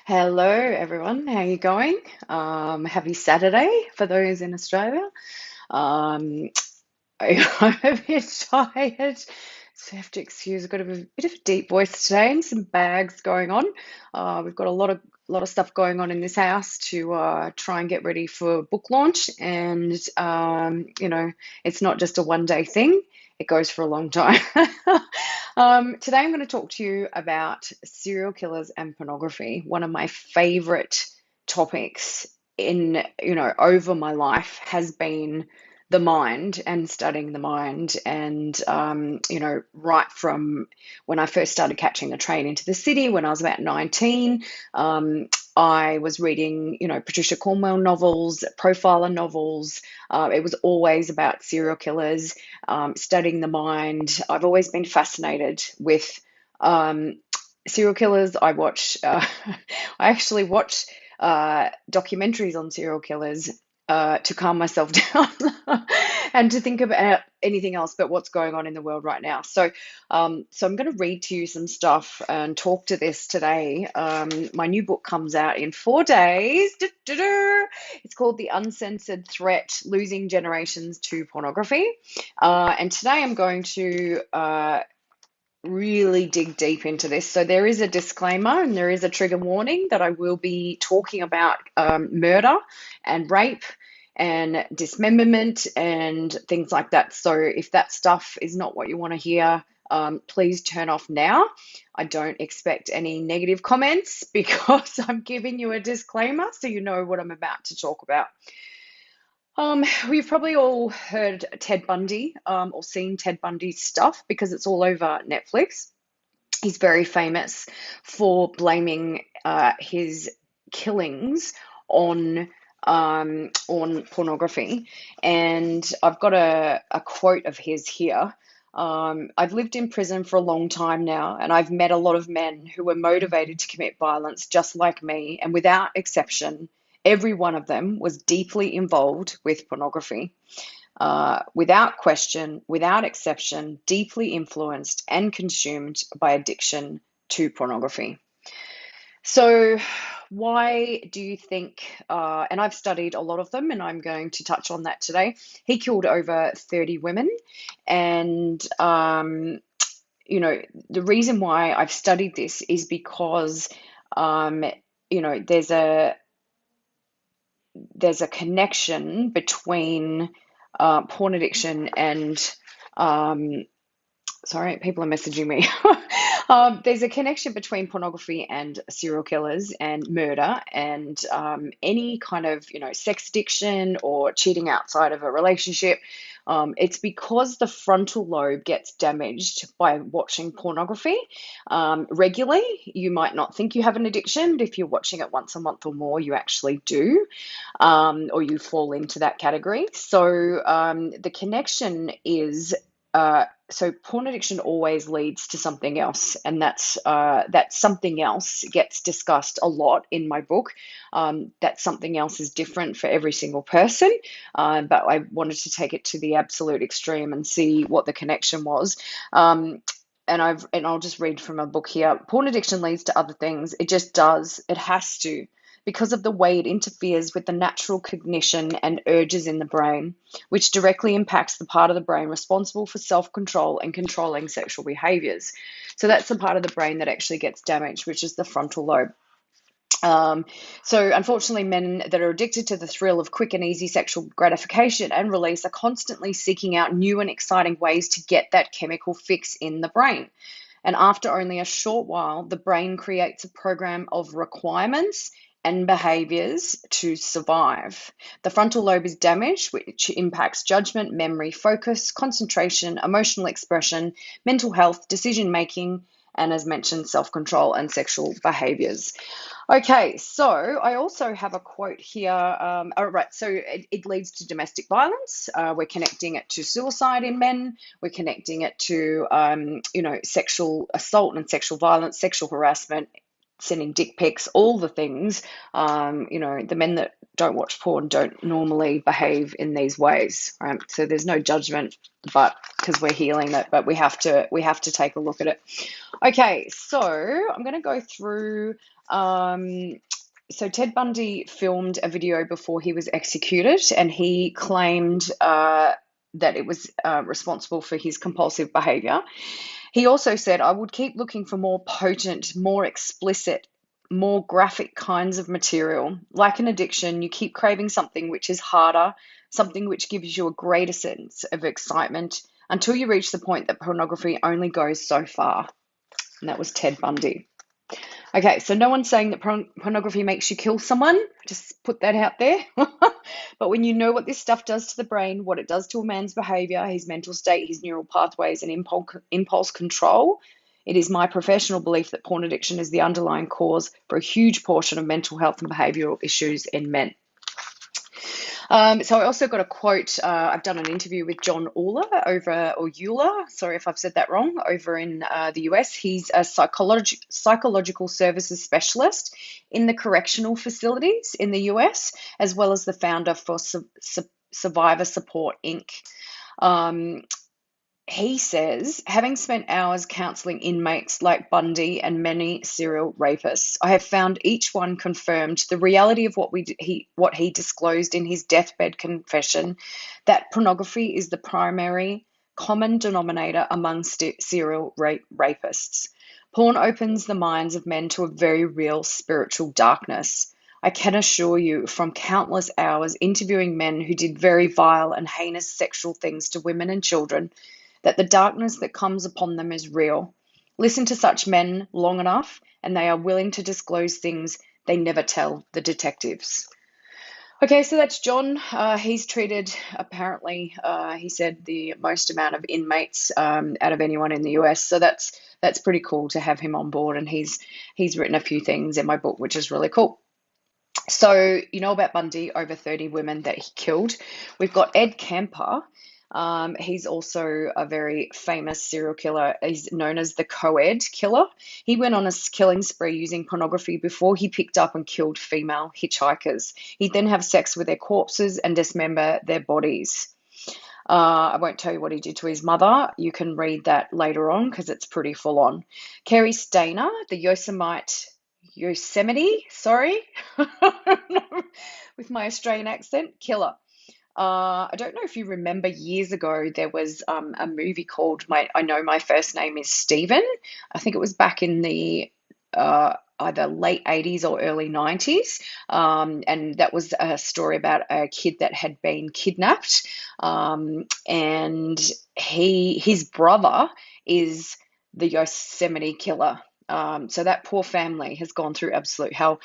Hello, everyone. How you going? Happy Saturday for those in Australia. Um, I'm a bit tired, so you have to excuse. I've got a bit of a deep voice today and some bags going on. We've got a lot of stuff going on in this house to try and get ready for book launch, and it's not just a one day thing. It goes for a long time. Today, I'm going to talk to you about serial killers and pornography. One of my favorite topics in over my life has been the mind and studying the mind. And, right from when I first started catching a train into the city when I was about 19, I was reading, Patricia Cornwell novels, profiler novels. It was always about serial killers, studying the mind. I've always been fascinated with serial killers. I actually watch documentaries on serial killers to calm myself down and to think about anything else but what's going on in the world right now. So I'm going to read to you some stuff and talk to this today. My new book comes out in 4 days. It's called The Uncensored Threat: Losing Generations to Pornography. And today I'm going to really dig deep into this. So there is a disclaimer and there is a trigger warning that I will be talking about murder and rape and dismemberment and things like that. So if that stuff is not what you want to hear, please turn off now. I don't expect any negative comments because I'm giving you a disclaimer so you know what I'm about to talk about. We've probably all heard Ted Bundy, or seen Ted Bundy's stuff because it's all over Netflix. He's very famous for blaming his killings on pornography. And I've got a quote of his here. I've lived in prison for a long time now, and I've met a lot of men who were motivated to commit violence just like me, and without exception, every one of them was deeply involved with pornography. Without question, without exception, deeply influenced and consumed by addiction to pornography. So, why do you think, and I've studied a lot of them, and I'm going to touch on that today. He killed over 30 women, and, the reason why I've studied this is because, um, there's a connection between porn addiction and sorry, people are messaging me. There's a connection between pornography and serial killers and murder and any kind of, sex addiction or cheating outside of a relationship. It's because the frontal lobe gets damaged by watching pornography regularly. You might not think you have an addiction, but if you're watching it once a month or more, you actually do, or you fall into that category. So the connection is so porn addiction always leads to something else, and that something else gets discussed a lot in my book. That something else is different for every single person, but I wanted to take it to the absolute extreme and see what the connection was. And I'll just read from a book here. Porn addiction leads to other things. It just does. It has to, because of the way it interferes with the natural cognition and urges in the brain, which directly impacts the part of the brain responsible for self-control and controlling sexual behaviors. So that's the part of the brain that actually gets damaged, which is the frontal lobe. So unfortunately, men that are addicted to the thrill of quick and easy sexual gratification and release are constantly seeking out new and exciting ways to get that chemical fix in the brain. And after only a short while, the brain creates a program of requirements and behaviors to survive. The frontal lobe is damaged, which impacts judgment, memory, focus, concentration, emotional expression, mental health, decision making, and as mentioned, self-control and sexual behaviors. Okay, so I also have a quote here. So it leads to domestic violence. We're connecting it to suicide in men. We're connecting it to, sexual assault and sexual violence, sexual harassment, sending dick pics, all the things. The men that don't watch porn don't normally behave in these ways, right? So there's no judgment, but because we're healing it, but we have to take a look at it. Okay, so I'm going to go through. So Ted Bundy filmed a video before he was executed, and he claimed that it was responsible for his compulsive behavior. He also said, I would keep looking for more potent, more explicit, more graphic kinds of material. Like an addiction, you keep craving something which is harder, something which gives you a greater sense of excitement until you reach the point that pornography only goes so far. And that was Ted Bundy. Okay, so no one's saying that pornography makes you kill someone. Just put that out there. But when you know what this stuff does to the brain, what it does to a man's behavior, his mental state, his neural pathways, and impulse control, it is my professional belief that porn addiction is the underlying cause for a huge portion of mental health and behavioral issues in men. So I also got a quote. I've done an interview with John Euler, sorry if I've said that wrong, over in the US. He's a psychological services specialist in the correctional facilities in the US, as well as the founder for Survivor Support Inc. He says, having spent hours counseling inmates like Bundy and many serial rapists, I have found each one confirmed the reality of what he disclosed in his deathbed confession, that pornography is the primary common denominator among serial rapists. Porn opens the minds of men to a very real spiritual darkness. I can assure you, from countless hours interviewing men who did very vile and heinous sexual things to women and children, that the darkness that comes upon them is real. Listen to such men long enough, and they are willing to disclose things they never tell the detectives. Okay, so that's John. He's treated, apparently, he said, the most amount of inmates out of anyone in the US. So that's pretty cool to have him on board, and he's written a few things in my book, which is really cool. So you know about Bundy, over 30 women that he killed. We've got Ed Kemper. He's also a very famous serial killer. He's known as the co-ed killer. He went on a killing spree using pornography before he picked up and killed female hitchhikers. He'd then have sex with their corpses and dismember their bodies. I won't tell you what he did to his mother. You can read that later on because it's pretty full on. Carrie Stainer, the Yosemite, sorry, with my Australian accent, killer. I don't know if you remember years ago, there was a movie called I Know My First Name is Stephen. I think it was back in the either late 80s or early 90s. And that was a story about a kid that had been kidnapped. And his brother is the Yosemite killer. So that poor family has gone through absolute hell.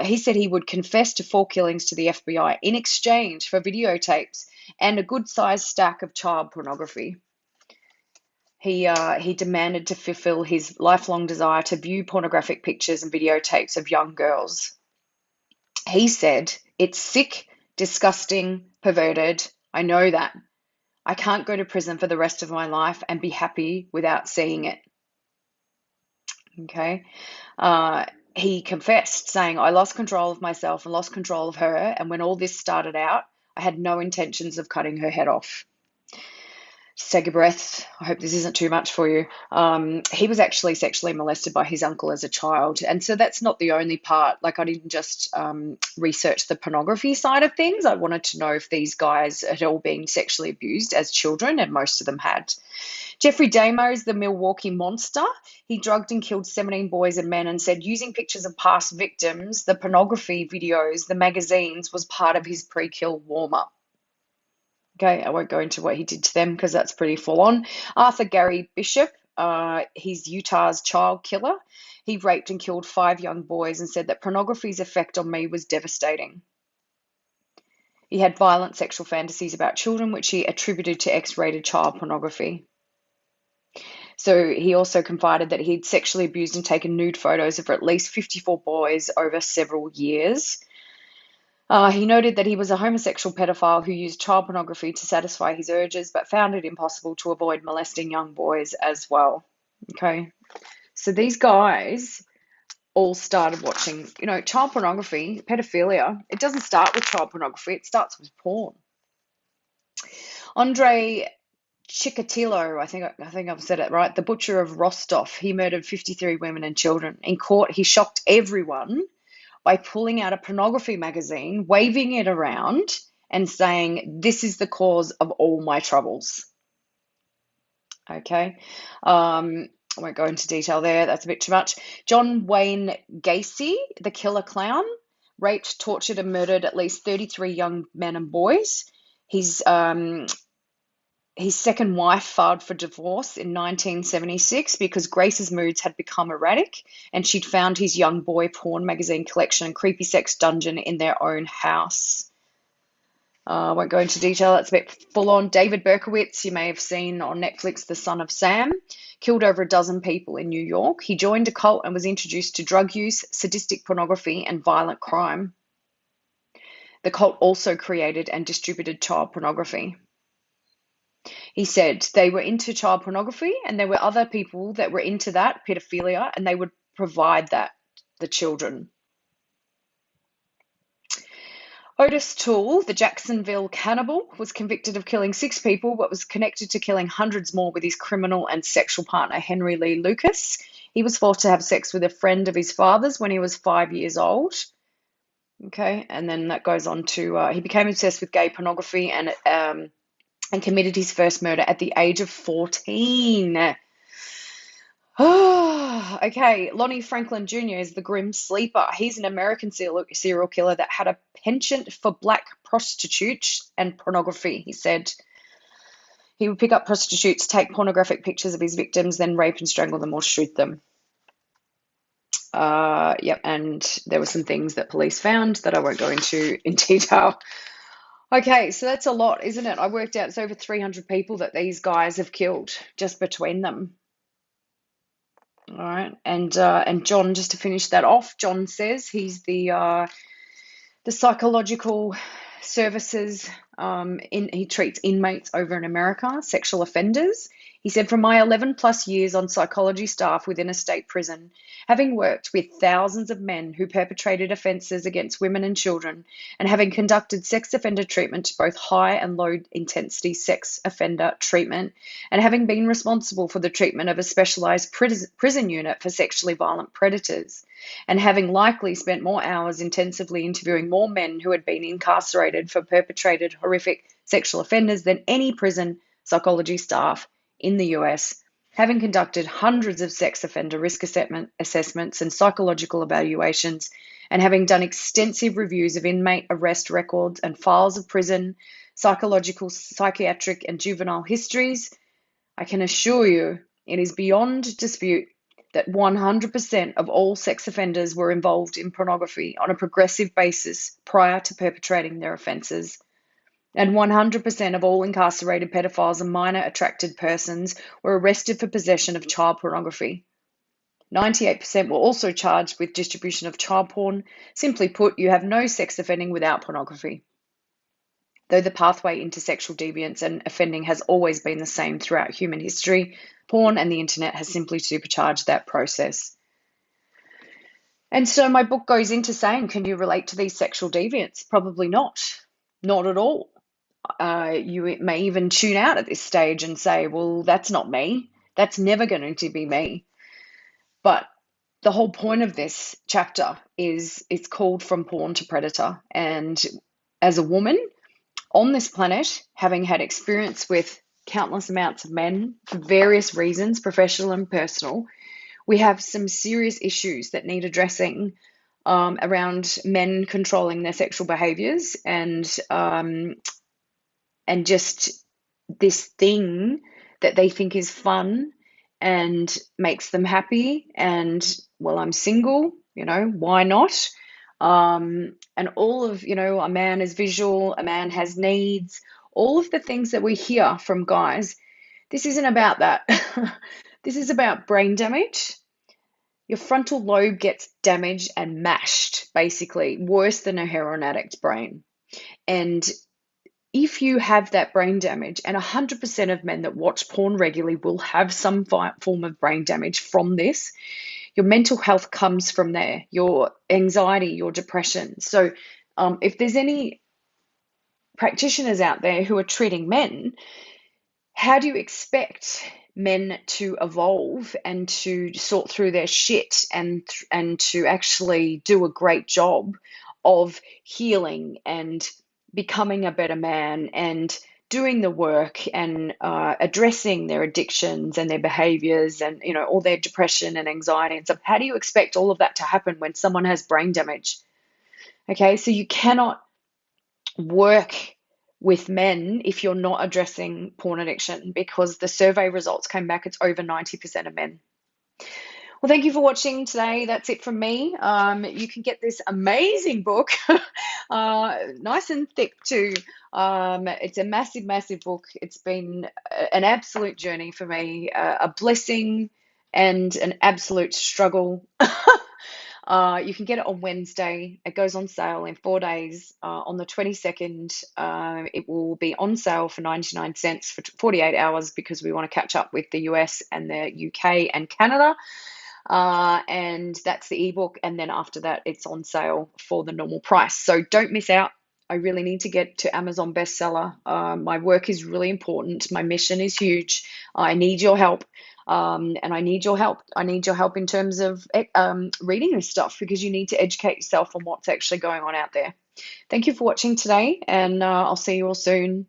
He said he would confess to 4 killings to the FBI in exchange for videotapes and a good-sized stack of child pornography. He demanded to fulfill his lifelong desire to view pornographic pictures and videotapes of young girls. He said, "It's sick, disgusting, perverted. I know that. I can't go to prison for the rest of my life and be happy without seeing it." Okay. He confessed, saying, "I lost control of myself and lost control of her. And when all this started out, I had no intentions of cutting her head off." Just take a breath. I hope this isn't too much for you. He was actually sexually molested by his uncle as a child. And so that's not the only part. Like, I didn't just research the pornography side of things. I wanted to know if these guys had all been sexually abused as children, and most of them had. Jeffrey Dahmer is the Milwaukee monster. He drugged and killed 17 boys and men and said using pictures of past victims, the pornography videos, the magazines was part of his pre-kill warm-up. Okay, I won't go into what he did to them because that's pretty full on. Arthur Gary Bishop, he's Utah's child killer. He raped and killed 5 young boys and said that pornography's effect on me was devastating. He had violent sexual fantasies about children, which he attributed to X-rated child pornography. So he also confided that he'd sexually abused and taken nude photos of at least 54 boys over several years. He noted that he was a homosexual pedophile who used child pornography to satisfy his urges, but found it impossible to avoid molesting young boys as well. Okay, so these guys all started watching, child pornography, pedophilia. It doesn't start with child pornography, it starts with porn. Andre Chikatilo, I think I've said it right, the butcher of Rostov, he murdered 53 women and children. In court, he shocked everyone by pulling out a pornography magazine, waving it around, and saying, "This is the cause of all my troubles." Okay. I won't go into detail there. That's a bit too much. John Wayne Gacy, the killer clown, raped, tortured, and murdered at least 33 young men and boys. His second wife filed for divorce in 1976 because Grace's moods had become erratic and she'd found his young boy porn magazine collection and creepy sex dungeon in their own house. I won't go into detail. That's a bit full on. David Berkowitz, you may have seen on Netflix, The Son of Sam, killed over a dozen people in New York. He joined a cult and was introduced to drug use, sadistic pornography, and violent crime. The cult also created and distributed child pornography. He said they were into child pornography and there were other people that were into that, pedophilia, and they would provide that, the children. Otis Toole, the Jacksonville cannibal, was convicted of killing 6 people, but was connected to killing hundreds more with his criminal and sexual partner, Henry Lee Lucas. He was forced to have sex with a friend of his father's when he was 5 years old. Okay, and then that goes on to, he became obsessed with gay pornography and committed his first murder at the age of 14. Okay, Lonnie Franklin Jr. is the Grim Sleeper. He's an American serial killer that had a penchant for black prostitutes and pornography. He said he would pick up prostitutes, take pornographic pictures of his victims, then rape and strangle them or shoot them. Yep, and there were some things that police found that I won't go into in detail. Okay, so that's a lot, isn't it? I worked out it's over 300 people that these guys have killed just between them. All right, and John, just to finish that off, John says he's the psychological services. He treats inmates over in America, sexual offenders. He said, from my 11 plus years on psychology staff within a state prison, having worked with thousands of men who perpetrated offences against women and children, and having conducted sex offender treatment to both high and low intensity sex offender treatment, and having been responsible for the treatment of a specialised prison unit for sexually violent predators, and having likely spent more hours intensively interviewing more men who had been incarcerated for perpetrated horrific sexual offenders than any prison psychology staff in the US, having conducted hundreds of sex offender risk assessments and psychological evaluations, and having done extensive reviews of inmate arrest records and files of prison, psychological, psychiatric, and juvenile histories, I can assure you it is beyond dispute that 100% of all sex offenders were involved in pornography on a progressive basis prior to perpetrating their offences. And 100% of all incarcerated pedophiles and minor attracted persons were arrested for possession of child pornography. 98% were also charged with distribution of child porn. Simply put, you have no sex offending without pornography. Though the pathway into sexual deviance and offending has always been the same throughout human history, porn and the internet has simply supercharged that process. And so my book goes into saying, can you relate to these sexual deviants? Probably not. Not at all. You may even tune out at this stage and say, well, that's not me. That's never going to be me. But the whole point of this chapter is it's called From Porn to Predator. And as a woman on this planet, having had experience with countless amounts of men for various reasons, professional and personal, we have some serious issues that need addressing around men controlling their sexual behaviors and just this thing that they think is fun and makes them happy. And, well, I'm single, why not? And all of, a man is visual, a man has needs, all of the things that we hear from guys. This isn't about that. This is about brain damage. Your frontal lobe gets damaged and mashed, basically, worse than a heroin addict's brain. And if you have that brain damage, and 100% of men that watch porn regularly will have some form of brain damage from this, your mental health comes from there, your anxiety, your depression. So if there's any practitioners out there who are treating men, how do you expect men to evolve and to sort through their shit and to actually do a great job of healing and becoming a better man and doing the work and addressing their addictions and their behaviors and all their depression and anxiety and stuff? How do you expect all of that to happen when someone has brain damage? Okay, so you cannot work with men if you're not addressing porn addiction, because the survey results came back, it's over 90% of men. Well, thank you for watching today. That's it from me. You can get this amazing book, nice and thick too. It's a massive, massive book. It's been an absolute journey for me, a blessing and an absolute struggle. You can get it on Wednesday. It goes on sale in 4 days. On the 22nd, it will be on sale for 99 cents for 48 hours because we want to catch up with the US and the UK and Canada. And that's the ebook. And then after that, it's on sale for the normal price. So don't miss out. I really need to get to Amazon bestseller. My work is really important. My mission is huge. I need your help. And I need your help. I need your help in terms of reading this stuff, because you need to educate yourself on what's actually going on out there. Thank you for watching today, and I'll see you all soon.